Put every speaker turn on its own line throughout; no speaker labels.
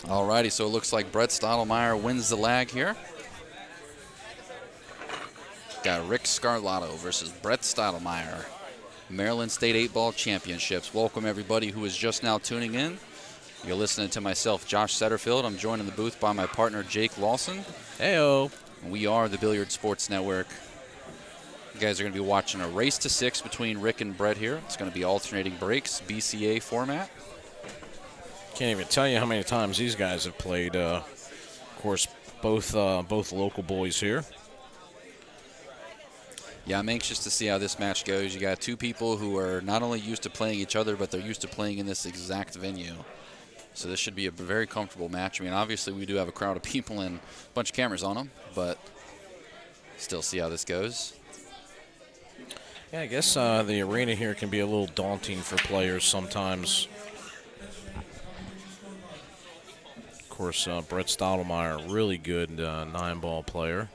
Alrighty, so it looks like Brett Stottlemeyer wins the lag here. Got Rick Scarlato versus Brett Stottlemeyer. Maryland State 8-Ball Championships. Welcome everybody who is just now tuning in. You're listening to myself, Josh Setterfield. I'm joined in the booth by my partner, Jake Lawson.
Heyo.
We are the Billiard Sports Network. You guys are going to be watching a race to 6 between Rick and Brett here. It's going to be alternating breaks, BCA format.
Can't even tell you how many times these guys have played. Of course, both local boys here.
Yeah, I'm anxious to see how this match goes. You got two people who are not only used to playing each other, but they're used to playing in this exact venue. So this should be a very comfortable match. I mean, obviously we do have a crowd of people and a bunch of cameras on them, but still see how this goes.
Yeah, I guess the arena here can be a little daunting for players sometimes. Of course, Brett Stottlemeyer, really good 9-ball player.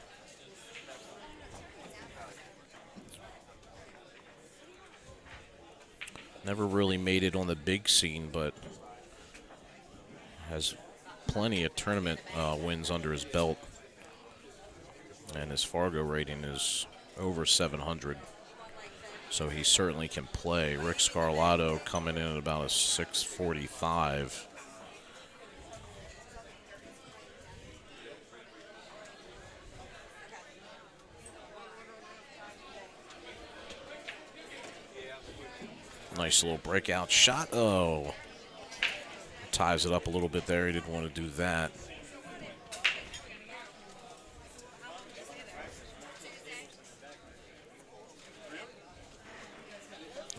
Never really made it on the big scene, but has plenty of tournament wins under his belt. And his Fargo rating is over 700. So he certainly can play. Rick Scarlato coming in at about a 645. Nice little breakout shot. Oh, ties it up a little bit there. He didn't want to do that.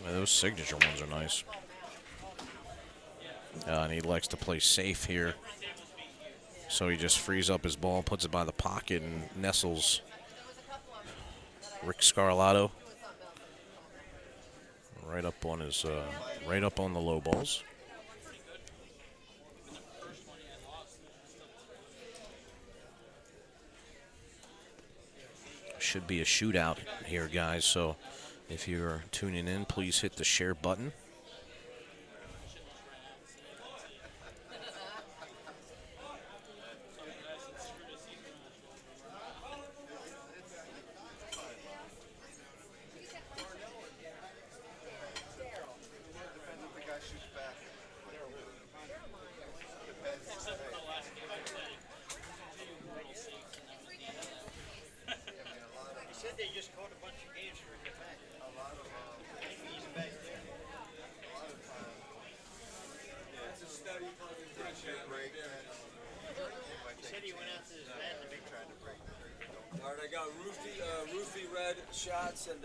Yeah, those signature ones are nice. And he likes to play safe here. So he just frees up his ball, puts it by the pocket, and nestles Rick Scarlato right up on his, right up on the low balls. Should be a shootout here, guys. So if you're tuning in, please hit the share button.
All right, I got roofie red shots and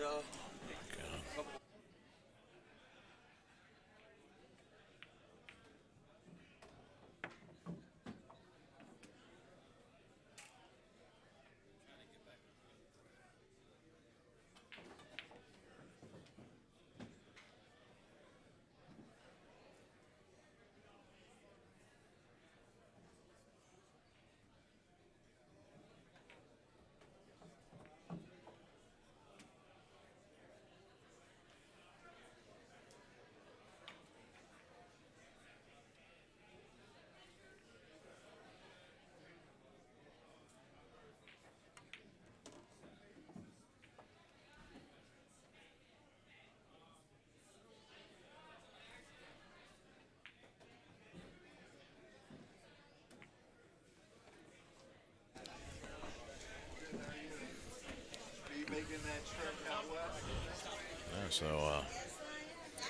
Yeah, so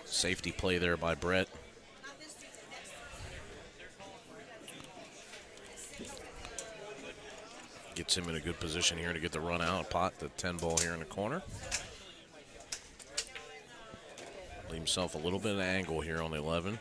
safety play there by Brett. Gets him in a good position here to get the run out. Pot the 10-ball here in the corner. Leave himself a little bit of angle here on the 11.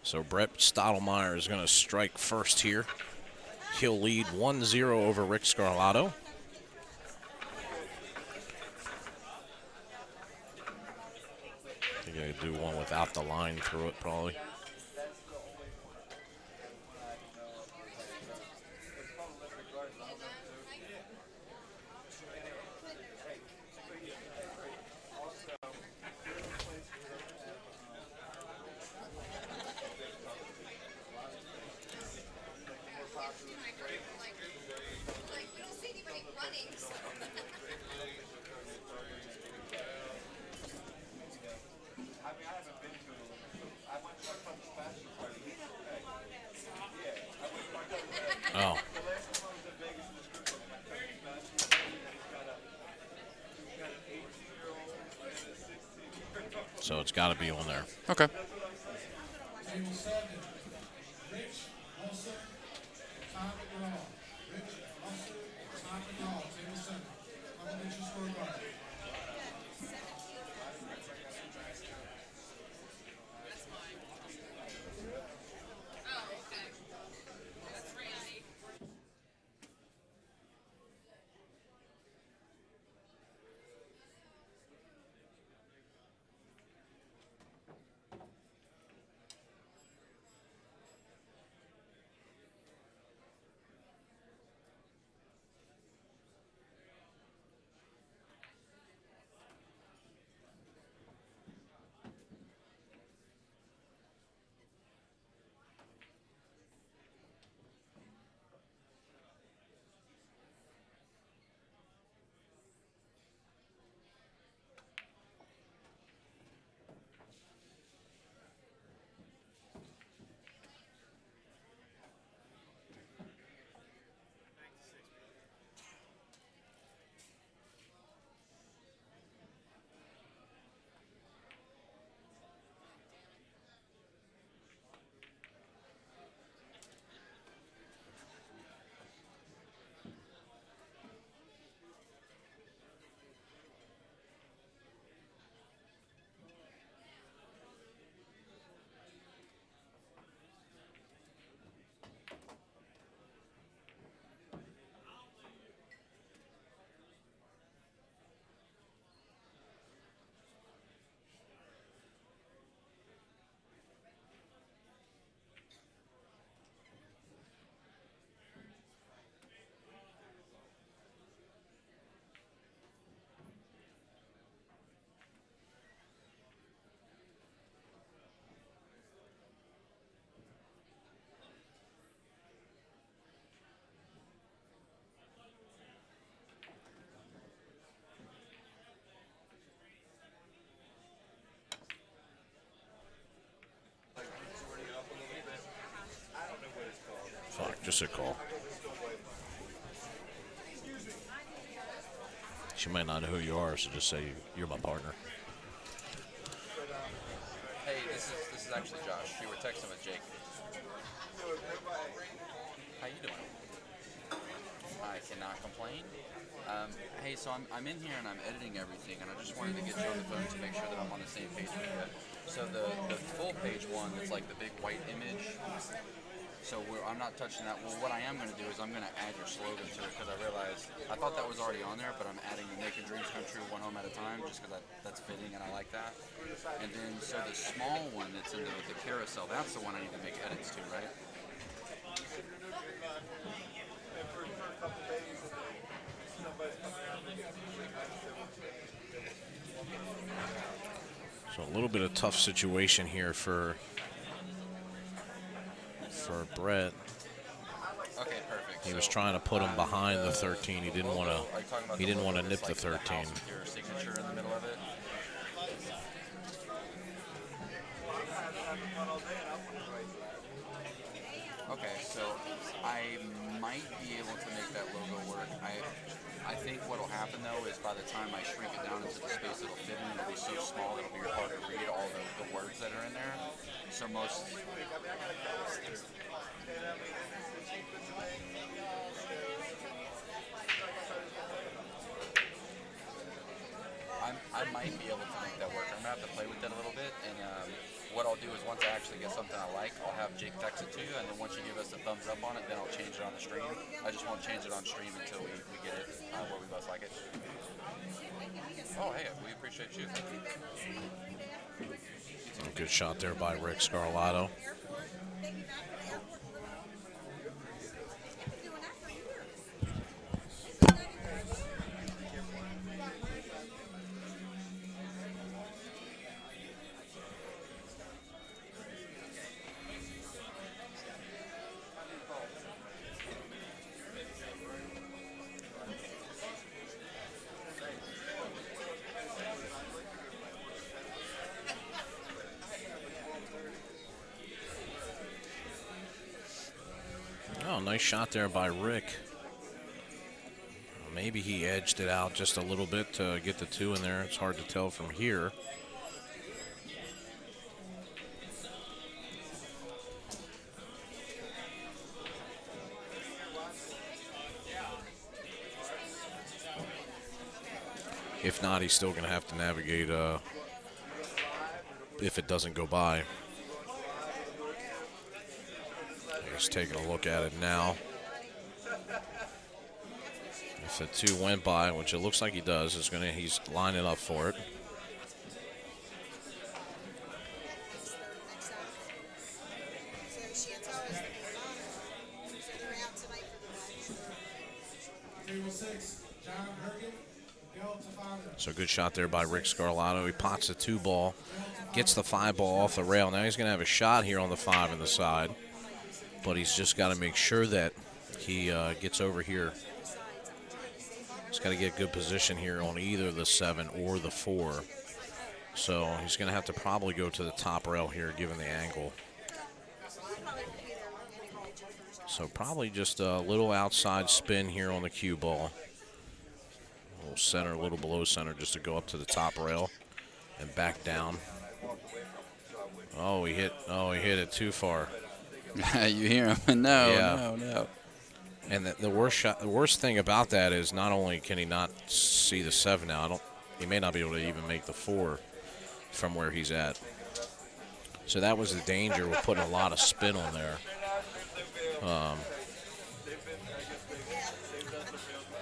So Brett Stottlemeyer is going to strike first here. He'll lead 1-0 over Rick Scarlato. You gotta do one without the line through it, probably. Oh. So it's got to be on there.
Okay.
Fuck, just a call. She might not know who you are, so just say you're my partner.
Hey, this is actually Josh. You were texting with Jake. How you doing? I cannot complain. Hey, so I'm in here and I'm editing everything, and I just wanted to get you on the phone to make sure that I'm on the same page with you. So the full page one, it's like the big white image. So I'm not touching that. Well, what I am going to do is I'm going to add your slogan to it, because I realized I thought that was already on there, but I'm adding the Making Dreams Come True one home at a time, just because that's fitting and I like that. And then so the small one that's in the carousel, that's the one I need to make edits to, right?
So a little bit of tough situation here for Brett.
Okay, perfect.
He was trying to put him behind the 13. He didn't want to. He didn't want to nip the 13.
Your signature in the middle of it. Okay, so I might be able to make that logo work. I think what'll happen though is by the time I shrink it down into the space it'll fit in, it'll be so small it'll be hard to read all the words that are in there. So most. I might be able to make that work. I'm gonna have to play with it a little bit, and what I'll do is once I actually get something I like, I'll have Jake text it to you, and then once you give us a thumbs up on it, then I'll change it on the stream. I just won't change it on stream until we get it where we both like it. Oh, hey, we appreciate you.
Good shot there by Rick Scarlato. Oh, nice shot there by Rick. Maybe he edged it out just a little bit to get the 2 in there. It's hard to tell from here. If not, he's still going to have to navigate if it doesn't go by. He's taking a look at it now. If the 2 went by, which it looks like he does, he's lining up for it. So good shot there by Rick Scarlato. He pots the 2 ball, gets the 5 ball off the rail. Now he's going to have a shot here on the 5 in the side, but he's just got to make sure that he gets over here. He's got to get good position here on either the 7 or the 4. So he's going to have to probably go to the top rail here, given the angle. So probably just a little outside spin here on the cue ball. A little center, a little below center, just to go up to the top rail and back down. Oh, he hit it too far.
You hear him? No,
Yeah.
no.
And the worst thing about that is not only can he not see the 7 now, he may not be able to even make the 4 from where he's at. So that was the danger with putting a lot of spin on there.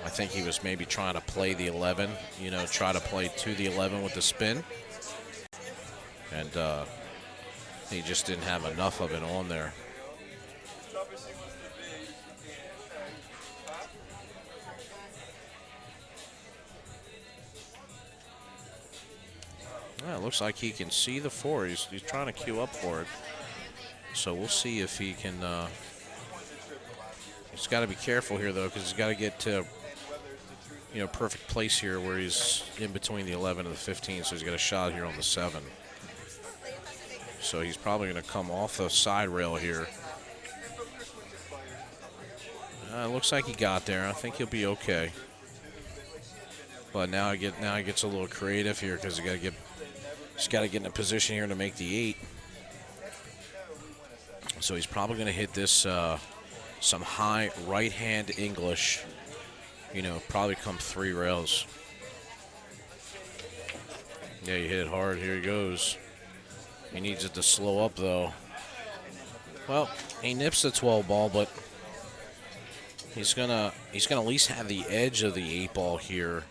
I think he was maybe trying to play the 11, try to play to the 11 with the spin. And he just didn't have enough of it on there. Yeah, it looks like he can see the 4. He's trying to queue up for it. So we'll see if he can. He's got to be careful here, though, because he's got to get to, perfect place here where he's in between the 11 and the 15. So he's got a shot here on the 7. So he's probably going to come off the side rail here. It looks like he got there. I think he'll be okay. But now he gets a little creative here because he's got to get in a position here to make the 8. So he's probably going to hit this some high right-hand English, probably come 3 rails. Yeah, he hit it hard. Here he goes. He needs it to slow up, though. Well, he nips the 12 ball, but he's gonna at least have the edge of the 8 ball here.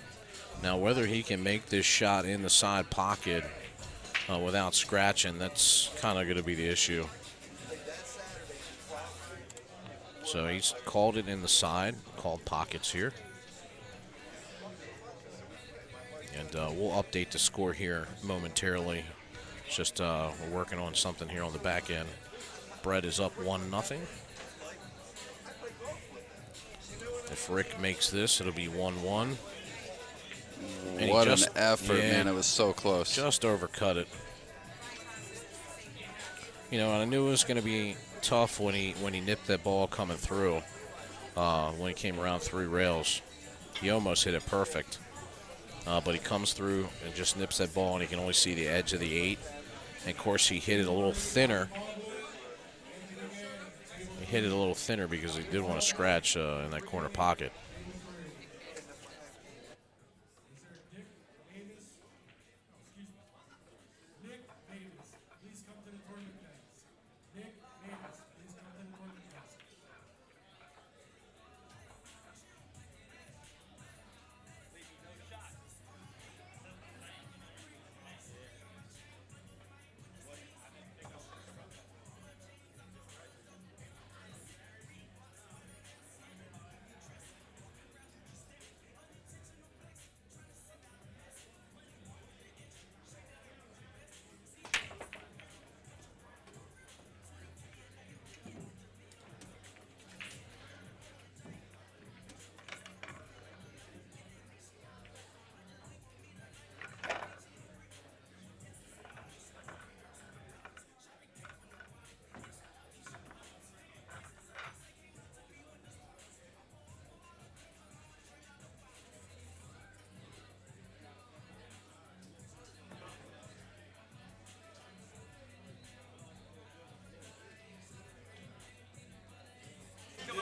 Now, whether he can make this shot in the side pocket without scratching, that's kind of going to be the issue. So he's called it in the side, called pockets here. And we'll update the score here momentarily. It's just we're working on something here on the back end. Brett is up 1-0. If Rick makes this, it'll be 1-1.
What an effort, man. It was so close.
Just overcut it. And I knew it was going to be tough when he nipped that ball coming through. When he came around 3 rails, he almost hit it perfect. But he comes through and just nips that ball, and he can only see the edge of the 8. And, of course, he hit it a little thinner. He hit it a little thinner because he did want to scratch in that corner pocket.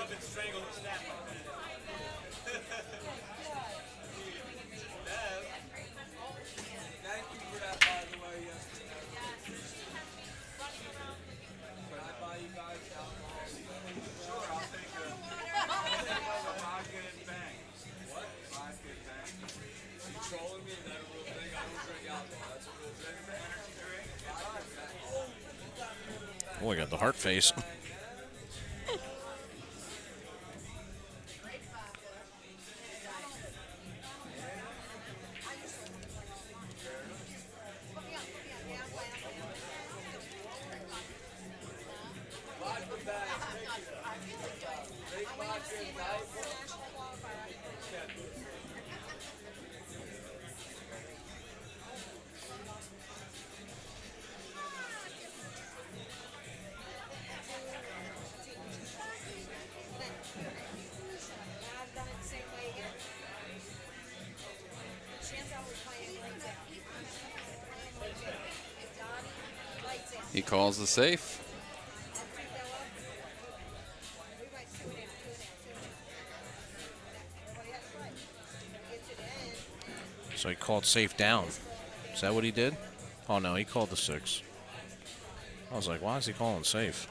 been strangled and snapped. Thank you for that, by the way, yesterday. Can I buy you guys alcohol? Sure, I'll take a vodka and bang. What? Vodka and bang. You trolling me? Is that a real thing? I don't drink alcohol. That's a real thing. Energy drink? Vodka and bang.
Oh, we got the heart face.
He calls the safe.
So he called safe down. Is that what he did? Oh, no, he called the 6. I was like, why is he calling safe?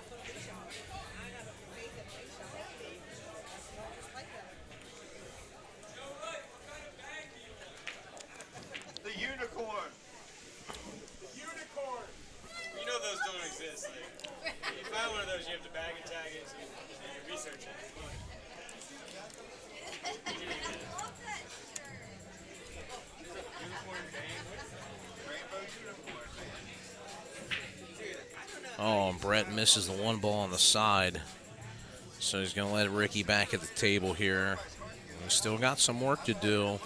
The unicorn. Unicorn. You know those don't exist. Like, if you find one of those, you have to bag and tag it and you research it.
Oh, and Brett misses the 1 ball on the side. So he's going to let Ricky back at the table here. He's still got some work to do.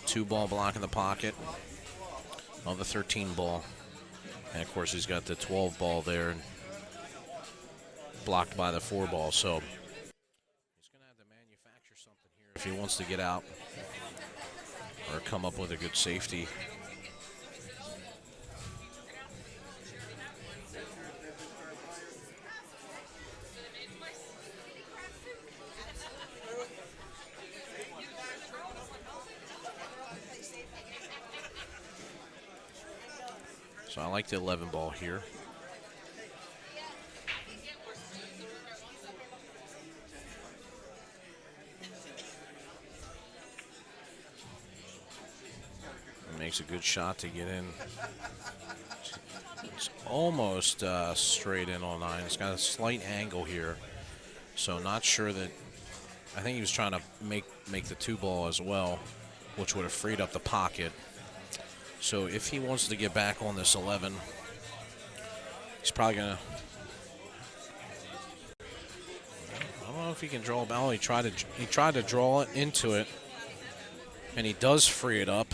2 ball block in the pocket of the 13 ball. And, of course, he's got the 12 ball there blocked by the 4 ball. So he's going to have to manufacture something here if he wants to get out or come up with a good safety. So I like the 11 ball here. Makes a good shot to get in. It's almost straight in on 9. It's got a slight angle here. So not sure that, I think he was trying to make the 2 ball as well, which would have freed up the pocket. So if he wants to get back on this 11, he's probably going to, I don't know if he can draw a ball. He tried to draw it into it, and he does free it up.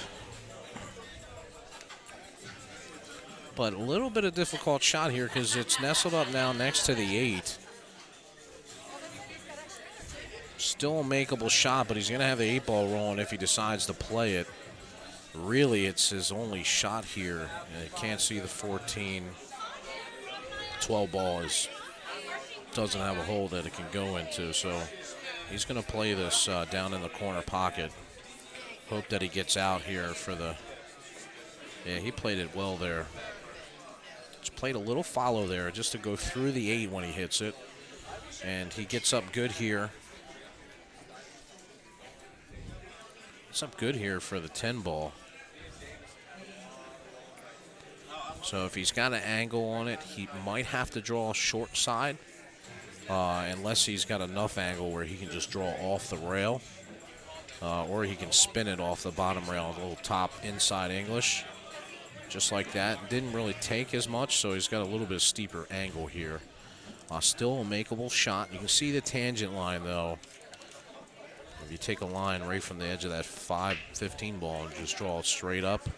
But a little bit of difficult shot here because it's nestled up now next to the 8. Still a makeable shot, but he's going to have the 8 ball rolling if he decides to play it. Really, it's his only shot here. And you can't see the 14. 12 ball doesn't have a hole that it can go into, so he's going to play this down in the corner pocket. Hope that he gets out here for the, yeah, he played it well there. Just played a little follow there just to go through the 8 when he hits it. And he gets up good here. It's up good here for the 10 ball. So if he's got an angle on it, he might have to draw a short side, unless he's got enough angle where he can just draw off the rail, or he can spin it off the bottom rail, a little top inside English, just like that. Didn't really take as much, so he's got a little bit of steeper angle here. Still a makeable shot. You can see the tangent line, though. If you take a line right from the edge of that 5-15 ball and just draw it straight up,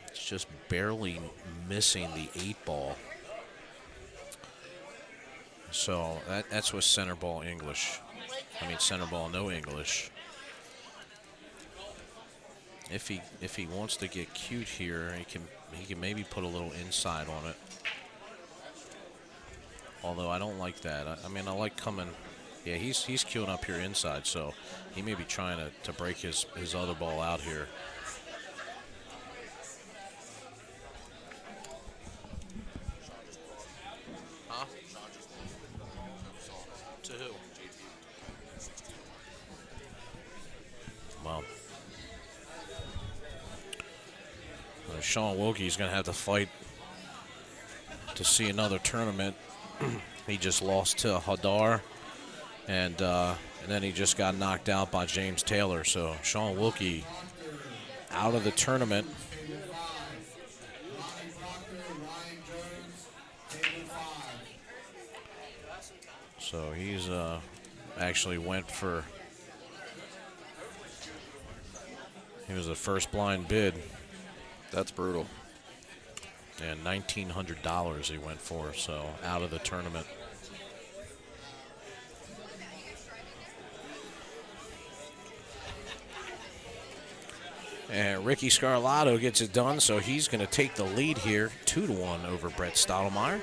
it's just barely missing the 8 ball. So that's with center ball English. I mean center ball no English. If he wants to get cute here, he can maybe put a little inside on it. Although I don't like that. I mean, I like coming. Yeah, he's queuing up here inside, so he may be trying to break his other ball out here. Huh? To who? Well, Sean Wilkie's going to have to fight to see another tournament. He just lost to Hadar, and then he just got knocked out by James Taylor. So Sean Wilkie out of the tournament. So he's actually went for, he was the first blind bid.
That's brutal.
And $1,900 he went for, so out of the tournament. And Ricky Scarlato gets it done, so he's going to take the lead here, 2-1 over Brett Stottlemeyer.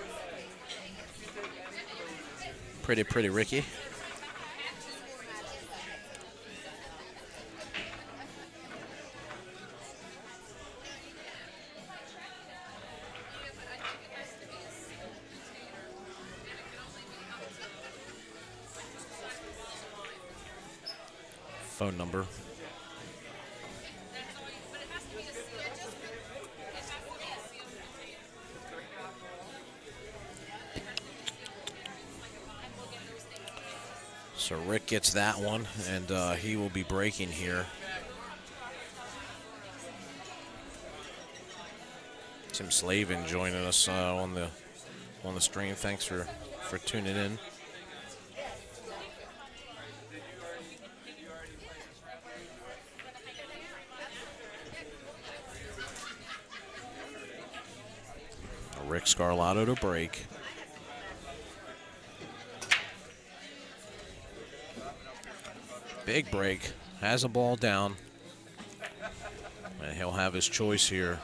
Pretty Ricky. Phone number. So Rick gets that one, and he will be breaking here. Tim Slavin joining us on the stream. Thanks for tuning in. Rick Scarlato to break. Big break, has a ball down, and he'll have his choice here.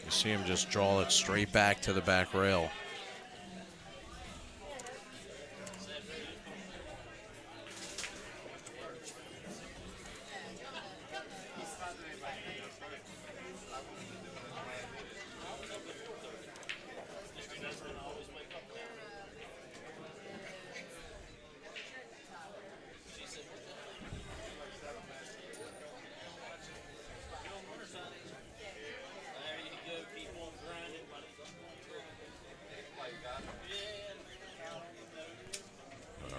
You see him just draw it straight back to the back rail.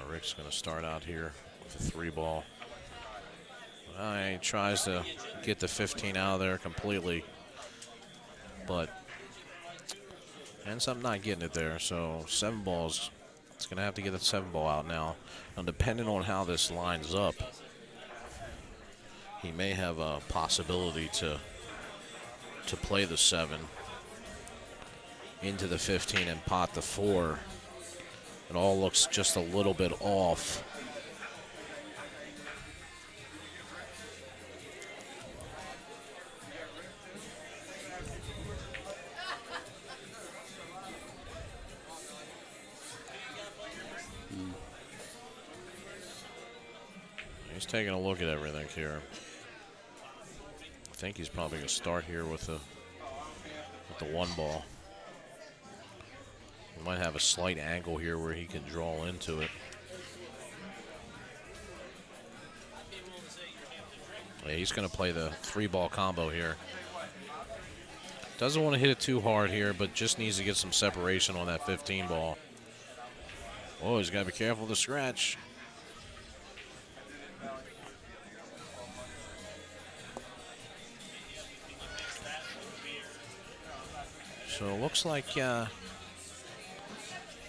Rick's going to start out here with a 3-ball. He tries to get the 15 out of there completely, but ends up not getting it there. So 7 balls. It's going to have to get the 7-ball out now. And depending on how this lines up, he may have a possibility to play the 7 into the 15 and pot the 4. It all looks just a little bit off. He's taking a look at everything here. I think he's probably going to start here with the 1-ball. He might have a slight angle here where he can draw into it. Yeah, he's going to play the 3-ball combo here. Doesn't want to hit it too hard here, but just needs to get some separation on that 15 ball. Oh, he's got to be careful of the scratch. So it looks like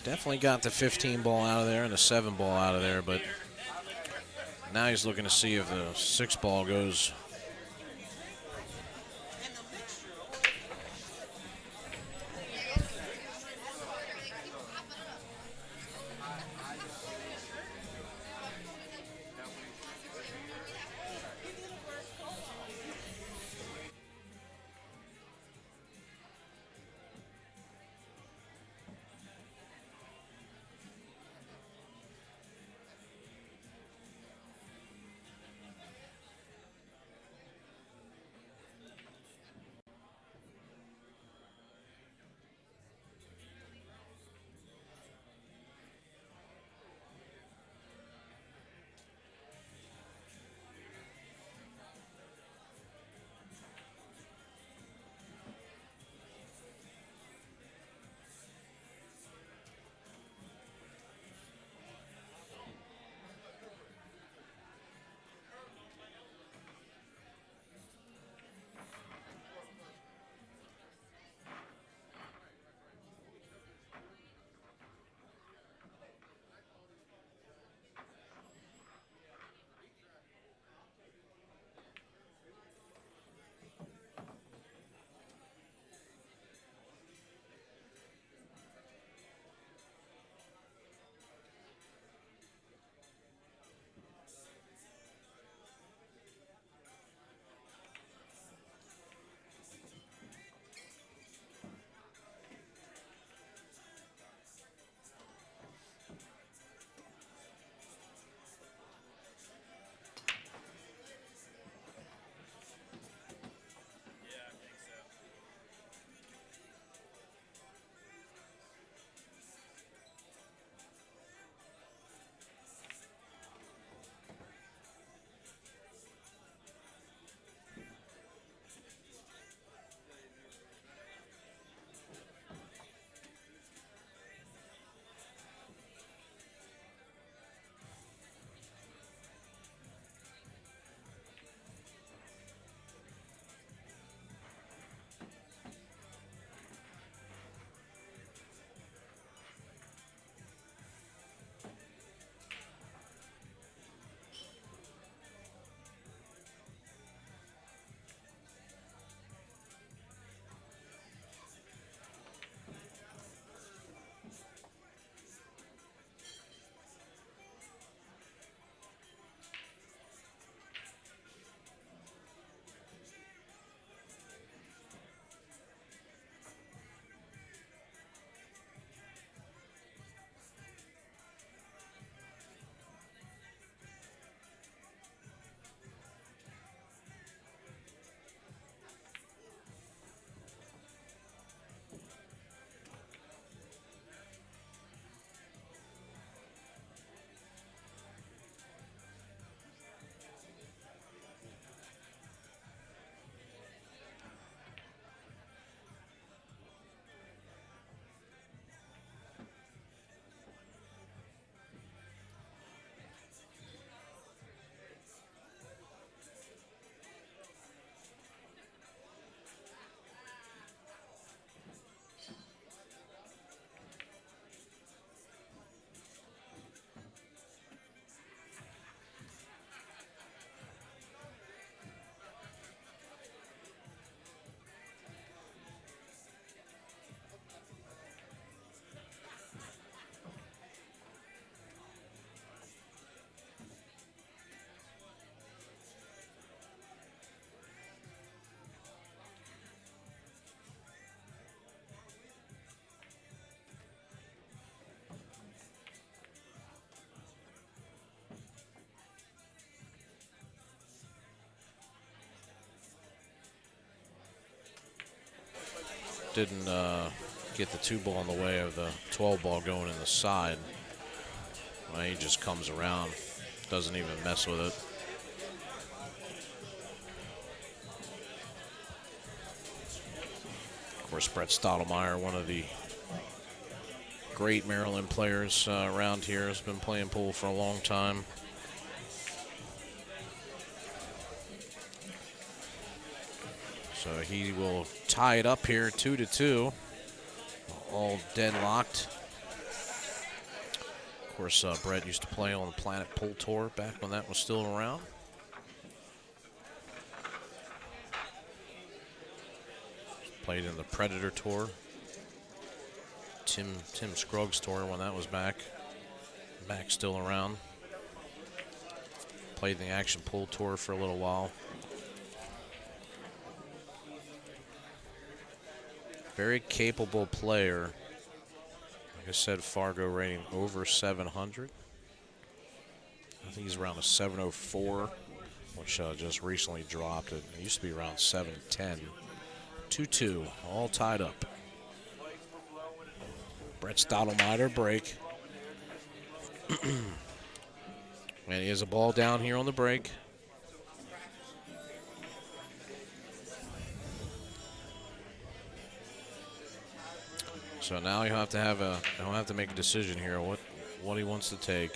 definitely got the 15 ball out of there and the 7 ball out of there, but now he's looking to see if the 6 ball goes. didn't get the 2 ball in the way of the 12 ball going in the side. Well, he just comes around, doesn't even mess with it. Of course, Brett Stottlemeyer, one of the great Maryland players around here, has been playing pool for a long time. So he will tie it up here, 2-2, all deadlocked. Of course, Brett used to play on the Planet Pool Tour back when that was still around. Played in the Predator Tour, Tim Scruggs Tour when that was back still around. Played in the Action Pool Tour for a little while. Very capable player. Like I said, Fargo rating over 700. I think he's around a 704, which just recently dropped. It used to be around 710. 2-2, all tied up. Brett Stottlemeyer break. And he has a ball down here on the break. So now he'll have to make a decision here what he wants to take.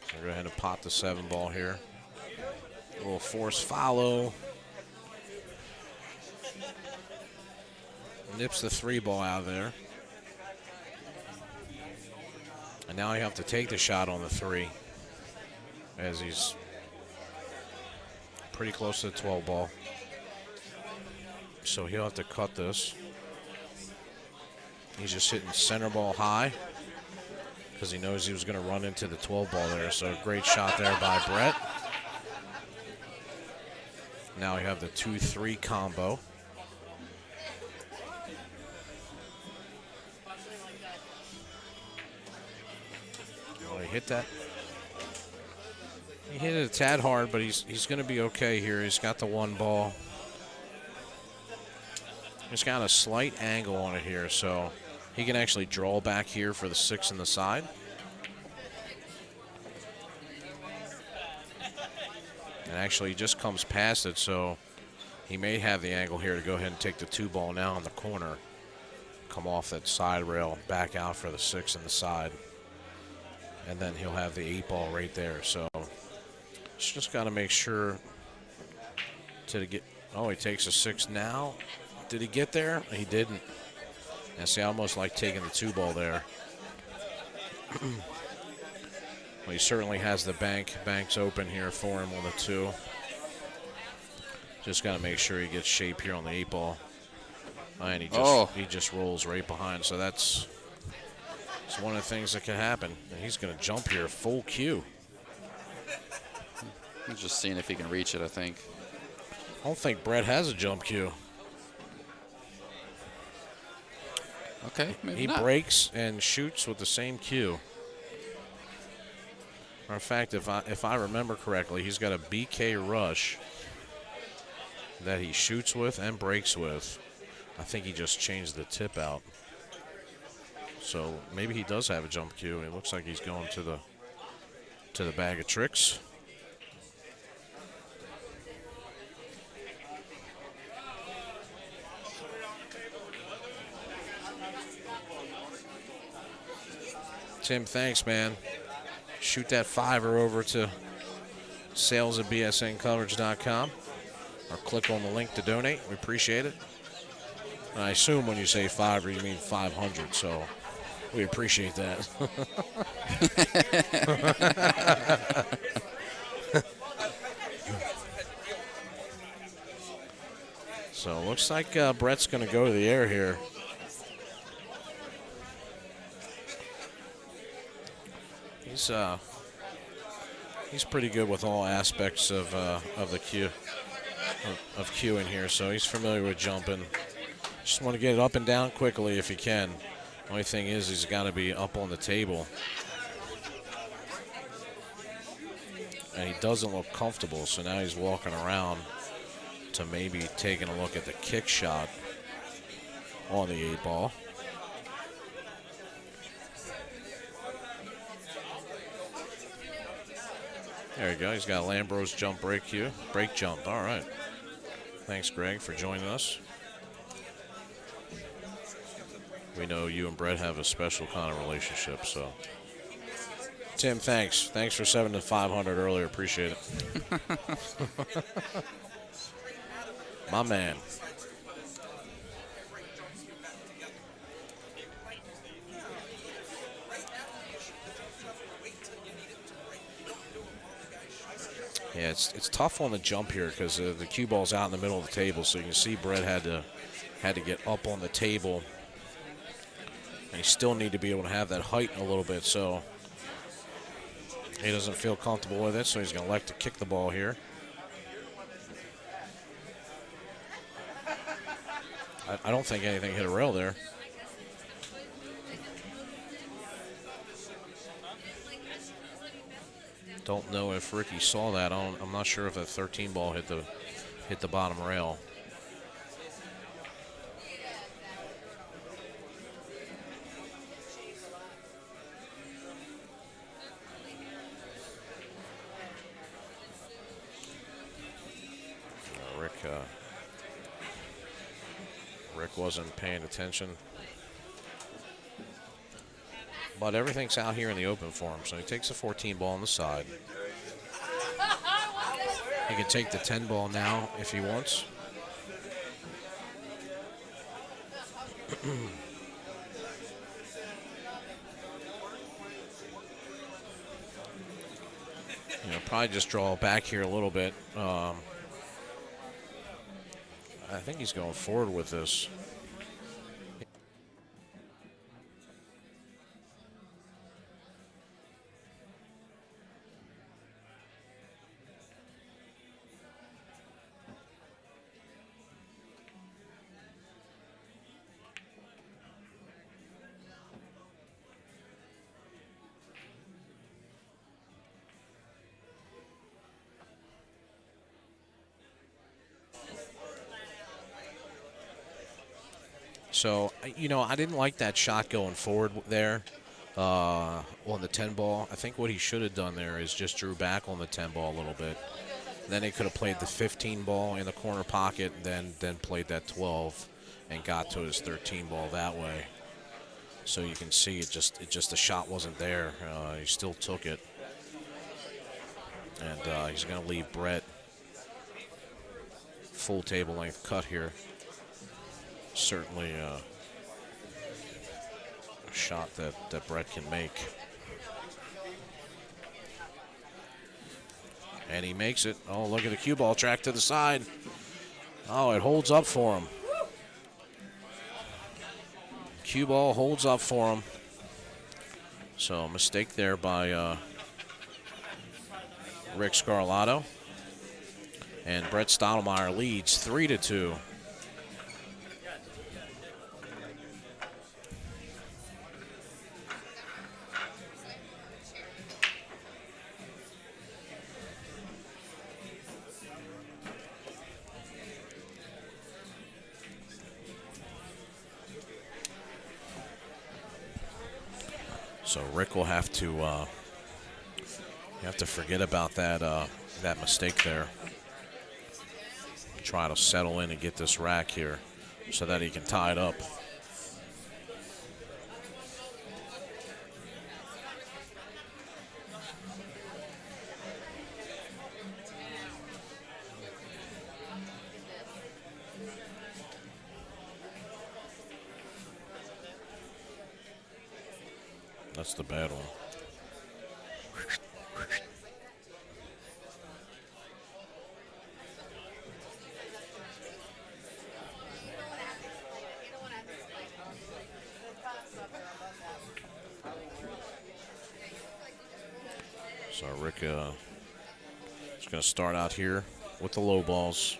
So go ahead and pot the 7 ball here. A little force follow. Nips the 3 ball out of there. And now you have to take the shot on the 3 as he's pretty close to the 12 ball. So he'll have to cut this. He's just hitting center ball high because he knows he was going to run into the 12 ball there. So great shot there by Brett. Now you have the 2-3 combo. Hit that. He hit it a tad hard, but he's going to be okay here. He's got the 1 ball. He's got a slight angle on it here, so he can actually draw back here for the 6 in the side. And actually, he just comes past it, so he may have the angle here to go ahead and take the 2 ball now in the corner. Come off that side rail, back out for the 6 in the side. And then he'll have the 8 ball right there. So just got to make sure to get. Oh, he takes a 6 now. Did he get there? He didn't. And see, I almost like taking the 2 ball there. Well, he certainly has the banks open here for him on the 2. Just got to make sure he gets shape here on the 8 ball. And he just rolls right behind. So that's. It's one of the things that can happen. And he's going to jump here full cue.
He's just seeing if he can reach it, I think.
I don't think Brett has a jump cue.
Okay, maybe
he
not.
breaks and shoots with the same cue. In fact, if I remember correctly, he's got a BK rush that he shoots with and breaks with. I think he just changed the tip out. So maybe he does have a jump cue. It looks like he's going to the bag of tricks. Tim, thanks, man. Shoot that $5 over to sales@bsncoverage.com or click on the link to donate. We appreciate it. And I assume when you say $5, you mean 500, so we appreciate that. So looks like Brett's going to go to the air here. He's pretty good with all aspects of the cue of cueing here, so he's familiar with jumping. Just want to get it up and down quickly if he can. Only thing is he's got to be up on the table. And he doesn't look comfortable, so now he's walking around to maybe taking a look at the kick shot on the 8-ball. There you go. He's got a Lambrose jump break here. Break jump. All right. Thanks, Greg, for joining us. We know you and Brett have a special kind of relationship, so. Tim, thanks. Thanks for 7 to 500 earlier. Appreciate it. My man. Yeah, it's tough on the jump here because the cue ball's out in the middle of the table, so you can see Brett had to get up on the table, and he still need to be able to have that height a little bit. So he doesn't feel comfortable with it, so he's going to elect to kick the ball here. I don't think anything hit a rail there. Don't know if Ricky saw that. I'm not sure if that 13 ball hit the bottom rail. Rick wasn't paying attention. But everything's out here in the open for him, so he takes the 14 ball on the side. He can take the 10 ball now if he wants. Probably just draw back here a little bit. I think he's going forward with this. So, I didn't like that shot going forward there on the 10 ball. I think what he should have done there is just drew back on the 10 ball a little bit. Then he could have played the 15 ball in the corner pocket, then played that 12 and got to his 13 ball that way. So you can see it just the shot wasn't there. He still took it. And he's going to leave Brett full table length cut here. Certainly a shot that Brett can make. And he makes it. Oh, look at the cue ball track to the side. Oh, it holds up for him. Cue ball holds up for him. So mistake there by Rick Scarlato. And Brett Stottlemeyer leads 3-2. So Rick will have to forget about that mistake there. Try to settle in and get this rack here so that he can tie it up. That's the bad one. So Rick is going to start out here with the low balls.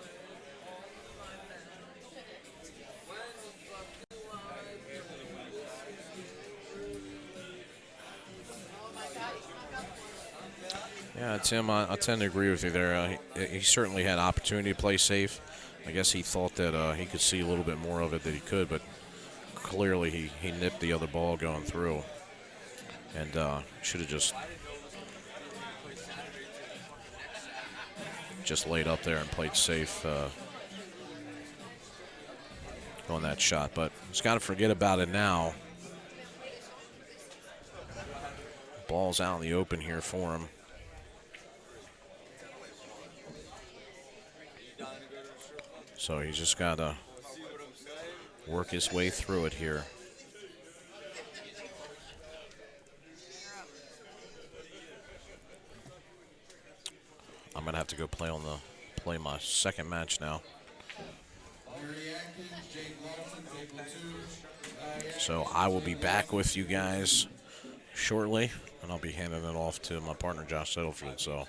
Yeah, Tim, I tend to agree with you there. He certainly had opportunity to play safe. I guess he thought that he could see a little bit more of it than he could, but clearly he nipped the other ball going through, and should have just laid up there and played safe on that shot. But he's got to forget about it now. Ball's out in the open here for him. So he's just got to work his way through it here. I'm going to have to go play my second match now. So I will be back with you guys shortly, and I'll be handing it off to my partner, Josh Settlefield. So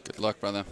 good luck, brother.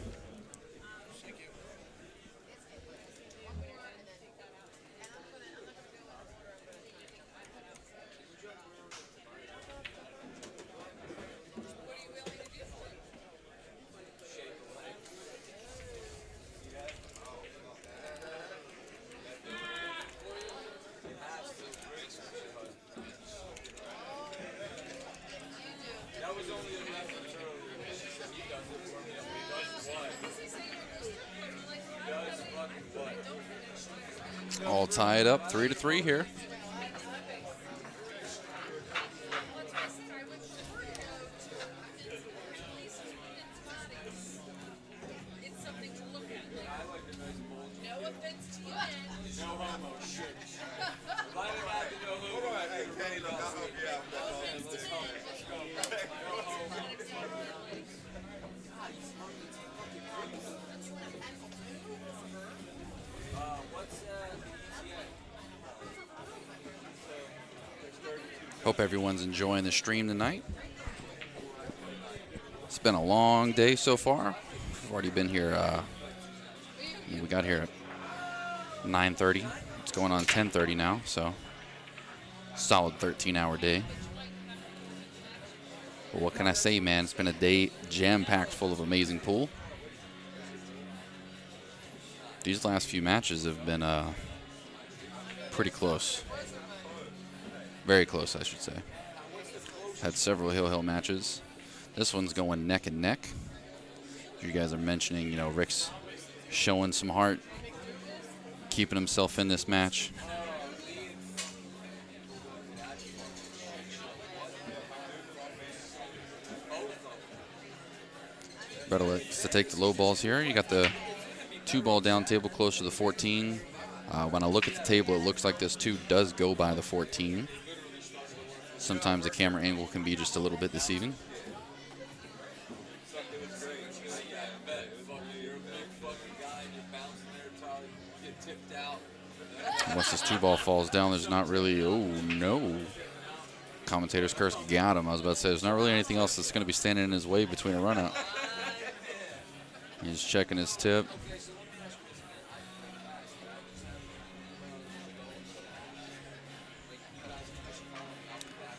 All tied up 3-3 here. Hope everyone's enjoying the stream tonight. It's been a long day so far. We've already been here. We got here at 9:30. It's going on 10:30 now, so solid 13-hour day. But what can I say, man? It's been a day jam-packed full of amazing pool. These last few matches have been pretty close. Very close, I should say. Had several hill matches. This one's going neck and neck. You guys are mentioning, Rick's showing some heart, keeping himself in this match. Better likes to take the low balls here. You got the 2-ball down table close to the 14. When I look at the table, it looks like this 2 does go by the 14. Sometimes the camera angle can be just a little bit deceiving. Once this 2-ball falls down, there's not really, oh no. Commentator's curse got him. I was about to say, there's not really anything else that's going to be standing in his way between a run out. He's checking his tip.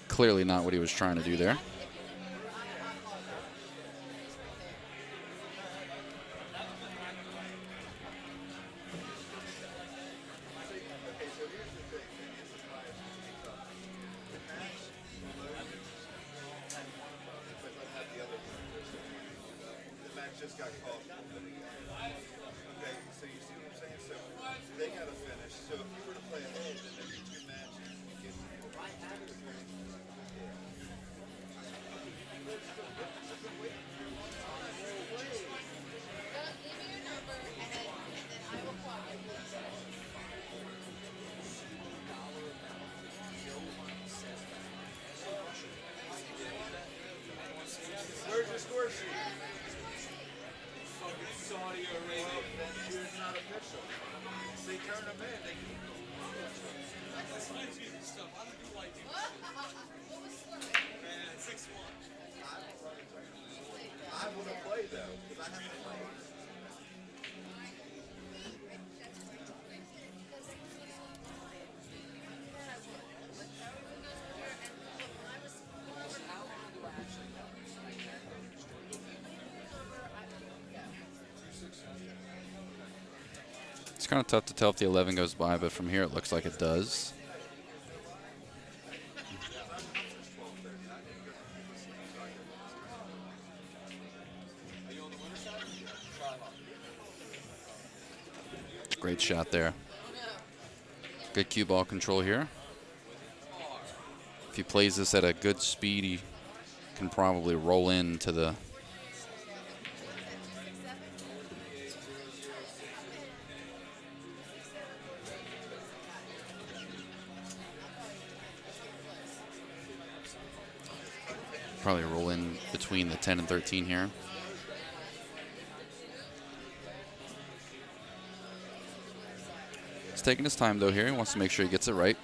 Clearly not what he was trying to do there. kind of tough to tell if the 11 goes by, but from here it looks like it does. Great shot there. Good cue ball control here. If he plays this at a good speed, he can probably roll into the probably roll in between the 10 and 13 here. He's taking his time though here. He wants to make sure he gets it right.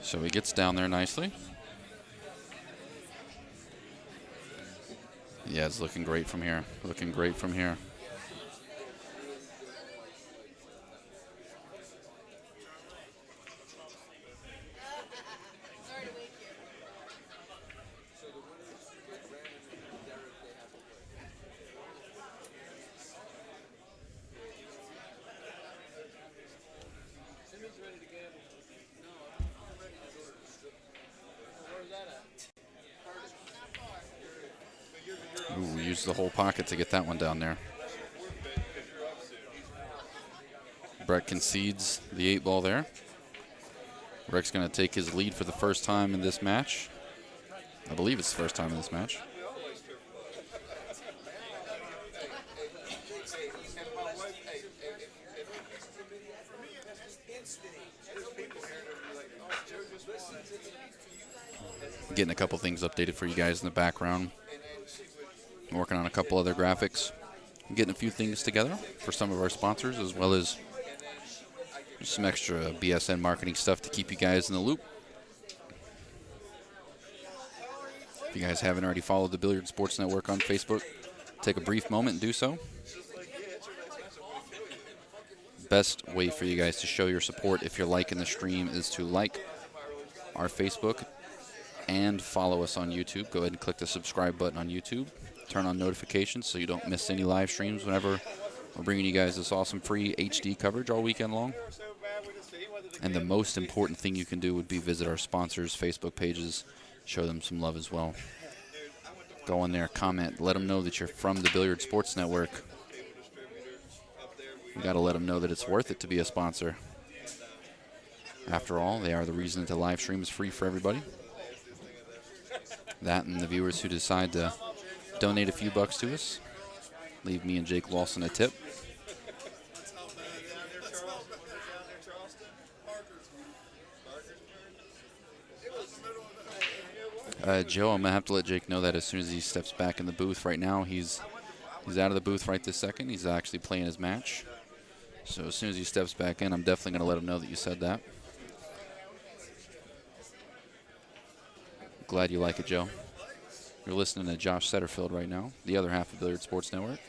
So he gets down there nicely. Yeah, it's looking great from here. Looking great from here. Ooh, we used the whole pocket to get that one down there. Brett concedes the 8 ball there. Rick's going to take his lead for the first time in this match. I believe it's the first time in this match. Getting a couple things updated for you guys in the background. I'm working on a couple other graphics. I'm getting a few things together for some of our sponsors, as well as some extra BSN marketing stuff to keep you guys in the loop. If you guys haven't already followed the Billiard Sports Network on Facebook, take a brief moment and do so. Best way for you guys to show your support if you're liking the stream is to like our Facebook and follow us on YouTube. Go ahead and click the subscribe button on YouTube. Turn on notifications so you don't miss any live streams whenever we're bringing you guys this awesome free HD coverage all weekend long. And the most important thing you can do would be visit our sponsors' Facebook pages, show them some love as well. Go in there, comment, let them know that you're from the Billiard Sports Network. You got to let them know that it's worth it to be a sponsor. After all, they are the reason that the live stream is free for everybody. That and the viewers who decide to donate a few bucks to us, leave me and Jake Lawson a tip. Joe, I'm going to have to let Jake know that as soon as he steps back in the booth. Right now, he's out of the booth right this second. He's actually playing his match. So as soon as he steps back in, I'm definitely going to let him know that you said that. Glad you like it, Joe. You're listening to Josh Setterfield right now, the other half of Billiard Sports Network.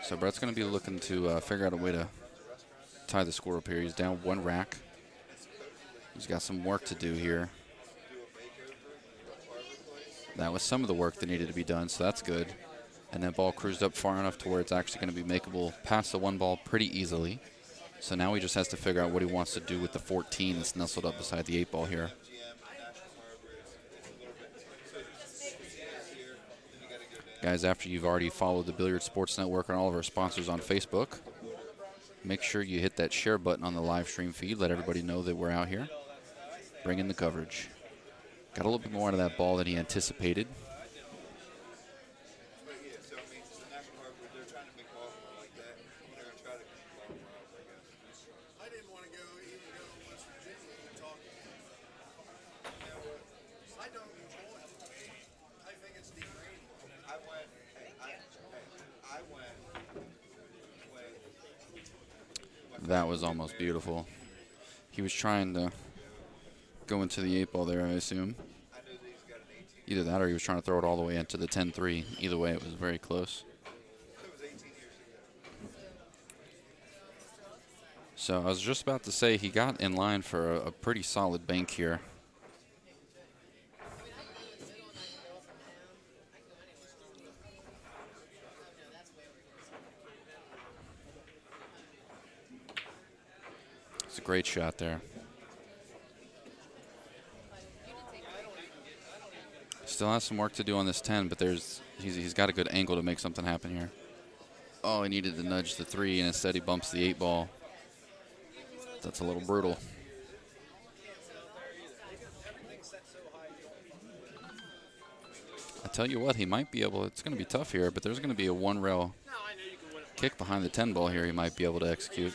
So Brett's going to be looking to figure out a way to tie the score up here. He's down 1 rack. He's got some work to do here. That was some of the work that needed to be done, so that's good. And that ball cruised up far enough to where it's actually going to be makeable past the 1 ball pretty easily. So now he just has to figure out what he wants to do with the 14 that's nestled up beside the 8 ball here. Guys, after you've already followed the Billiard Sports Network and all of our sponsors on Facebook, make sure you hit that share button on the live stream feed. Let everybody know that we're out here bringing the coverage. Got a little bit more out of that ball than he anticipated. That was almost beautiful. He was trying to go into the 8 ball there, I assume. Either that or he was trying to throw it all the way into the 10-3. Either way, it was very close. So I was just about to say he got in line for a pretty solid bank here. It's a great shot there. Still has some work to do on this 10, but he's got a good angle to make something happen here. Oh, he needed to nudge the 3, and instead he bumps the 8 ball. That's a little brutal. I tell you what, he might be able, it's going to be tough here, but there's going to be a 1-rail kick behind the 10 ball here he might be able to execute.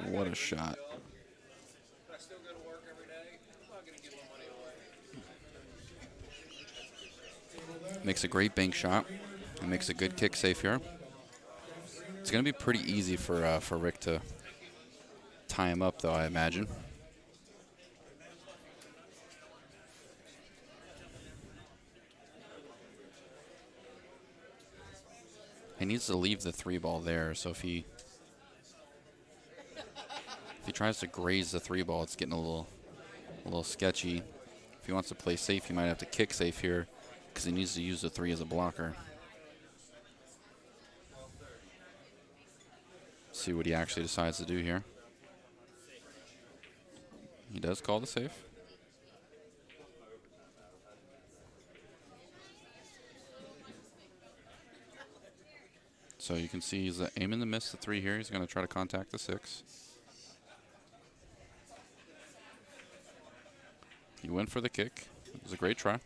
What a shot. Makes a great bank shot. And makes a good kick safe here. It's going to be pretty easy for Rick to tie him up, though, I imagine. He needs to leave the 3 ball there, so if he tries to graze the 3 ball, it's getting a little sketchy. If he wants to play safe, he might have to kick safe here because he needs to use the 3 as a blocker. See what he actually decides to do here. He does call the safe. So you can see he's aiming to miss the 3 here. He's going to try to contact the 6. He went for the kick. It was a great try.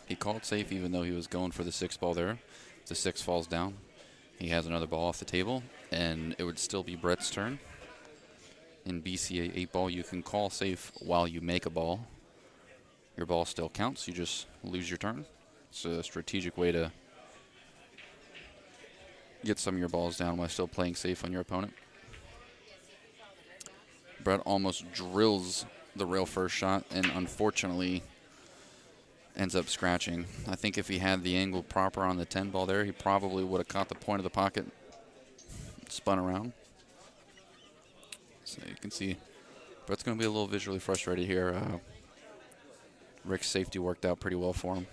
He called safe even though he was going for the 6 ball there. If the 6 falls down, he has another ball off the table, and it would still be Brett's turn. In BCA 8 ball, you can call safe while you make a ball. Your ball still counts. You just lose your turn. It's a strategic way to get some of your balls down while still playing safe on your opponent. Brett almost drills the rail first shot and unfortunately ends up scratching. I think if he had the angle proper on the 10 ball there, he probably would have caught the point of the pocket, spun around. So you can see Brett's going to be a little visually frustrated here. Rick's safety worked out pretty well for him.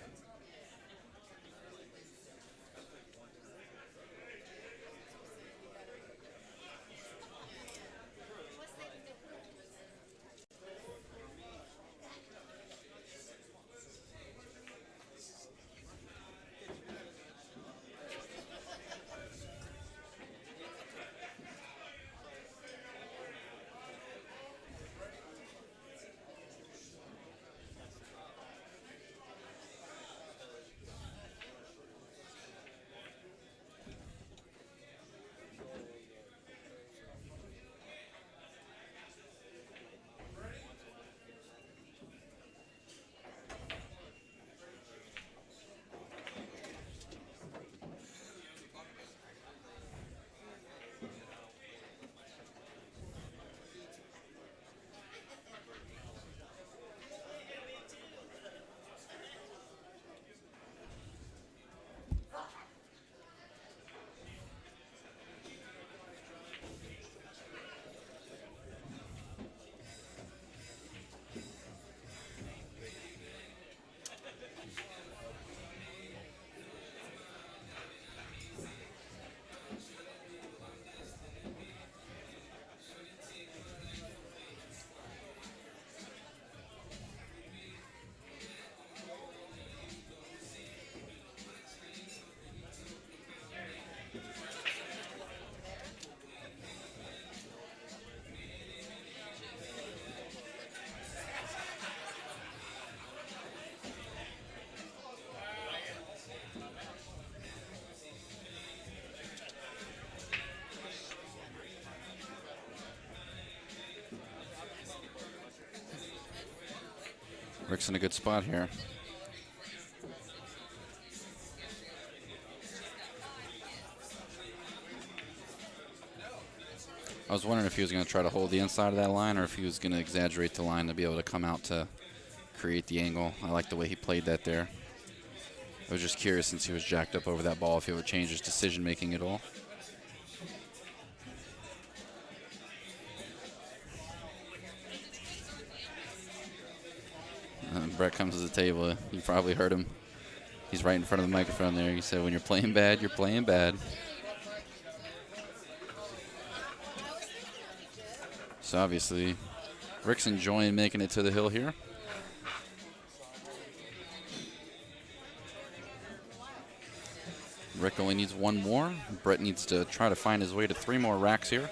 Rick's in a good spot here. I was wondering if he was going to try to hold the inside of that line or if he was going to exaggerate the line to be able to come out to create the angle. I like the way he played that there. I was just curious, since he was jacked up over that ball, if he would change his decision making at all. Brett comes to the table. You probably heard him. He's right in front of the microphone there. He said, when you're playing bad, you're playing bad. So obviously, Rick's enjoying making it to the hill here. Rick only needs one more. Brett needs to try to find his way to 3 more racks here.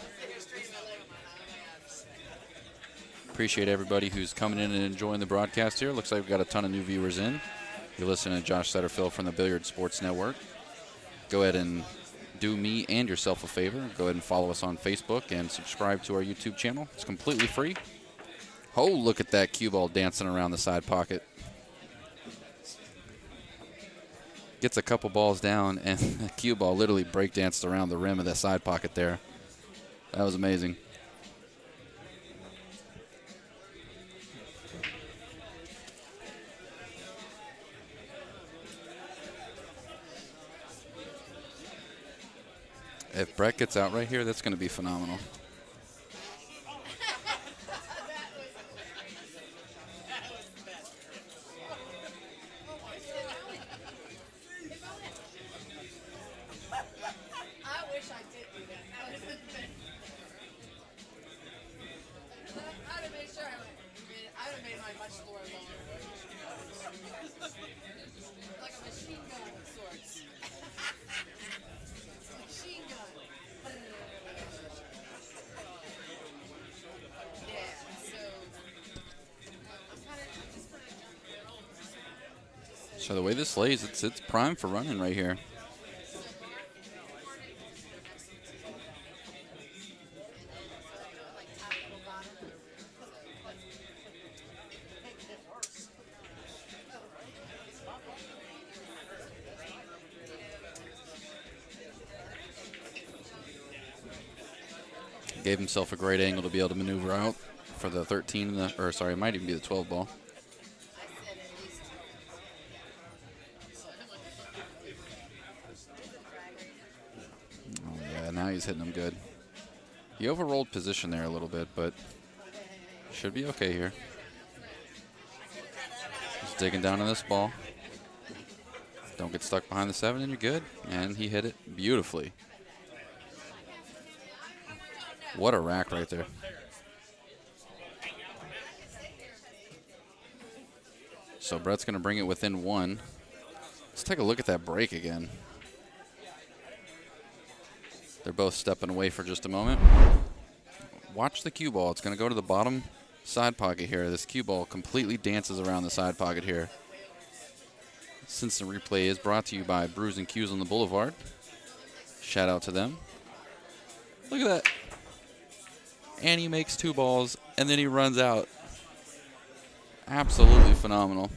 Appreciate everybody who's coming in and enjoying the broadcast here. Looks like we've got a ton of new viewers in. You're listening to Josh Setterfield from the Billiard Sports Network. Go ahead and do me and yourself a favor. Go ahead and follow us on Facebook and subscribe to our YouTube channel. It's completely free. Oh, look at that cue ball dancing around the side pocket. Gets a couple balls down, and the cue ball literally breakdanced around the rim of that side pocket there. That was amazing. If Brett gets out right here, that's going to be phenomenal. So the way this lays, it's prime for running right here. Gave himself a great angle to be able to maneuver out for the 13, or sorry, it might even be the 12 ball. Now he's hitting them good. He overrolled position there a little bit, but should be okay here. Just digging down on this ball. Don't get stuck behind the 7 and you're good. And he hit it beautifully. What a rack right there. So Brett's going to bring it within 1. Let's take a look at that break again. They're both stepping away for just a moment. Watch the cue ball. It's going to go to the bottom side pocket here. This cue ball completely dances around the side pocket here. Since the replay is brought to you by Brews and Cues on the Boulevard. Shout out to them. Look at that. And he makes 2 balls, and then he runs out. Absolutely phenomenal.